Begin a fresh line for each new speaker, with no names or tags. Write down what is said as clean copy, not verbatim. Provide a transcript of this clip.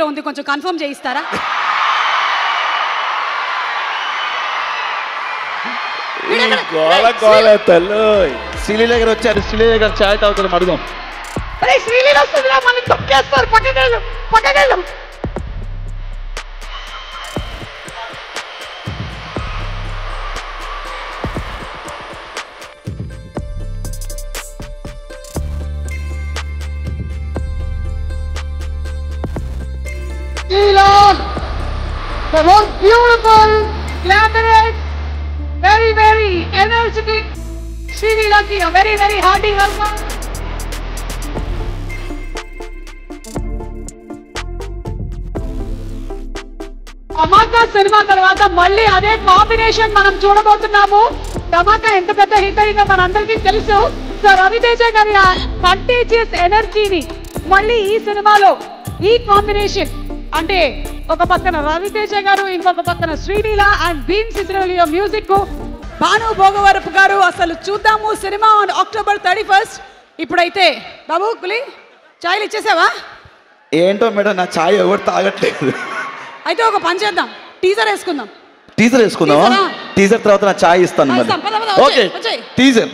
లో ఉంది, కొంచెం కన్ఫర్మ్ చేయిస్తారా?
శ్రీలీల గారు వచ్చారు, శ్రీలీల గారు ఛాయ్ తాగుతారు అడుగుదాం.
శ్రీలీల వస్తుందిరా, మనం తొక్కేస్తారు, పక్కకెళ్ళు. The most beautiful, glamorous, very, very energetic Srilila ki a very, very hearty welcome. Dhamaka cinema తర్వాత మళ్ళీ అదే కాంబినేషన్ మనం చూడబోతున్నాము. ధమాకా ఎంత పెద్ద హిట్ అయిందో మనందరికీ తెలుసు. సో రవితేజ గారి కంటేజియస్ ఎనర్జీని మళ్ళీ ఈ సినిమాలో ఈ కాంబినేషన్ అంటే ఒక పక్కన రవితేజ గారు, ఇంకొక పక్కన శ్రీలీల అండ్ బీన్ సిద్రోలియో మ్యూజిక్. భాను భోగవరపు గారు అసలు చూద్దాము సినిమా ఆన్ October 31st. ఇప్పుడైతే బాబు కులి చాయ్లు ఇచ్చేసావా?
ఏంటో మేడం, నా ఛాయ్ ఎవరు తాగట్లేదు.
అయితే ఒక పని చేద్దాం, టీజర్ వేసుకుందాం.
టీజర్ వేసుకుందామా? టీజర్ తర్వాత నా ఛాయ్ ఇస్తాను. Okay, teaser.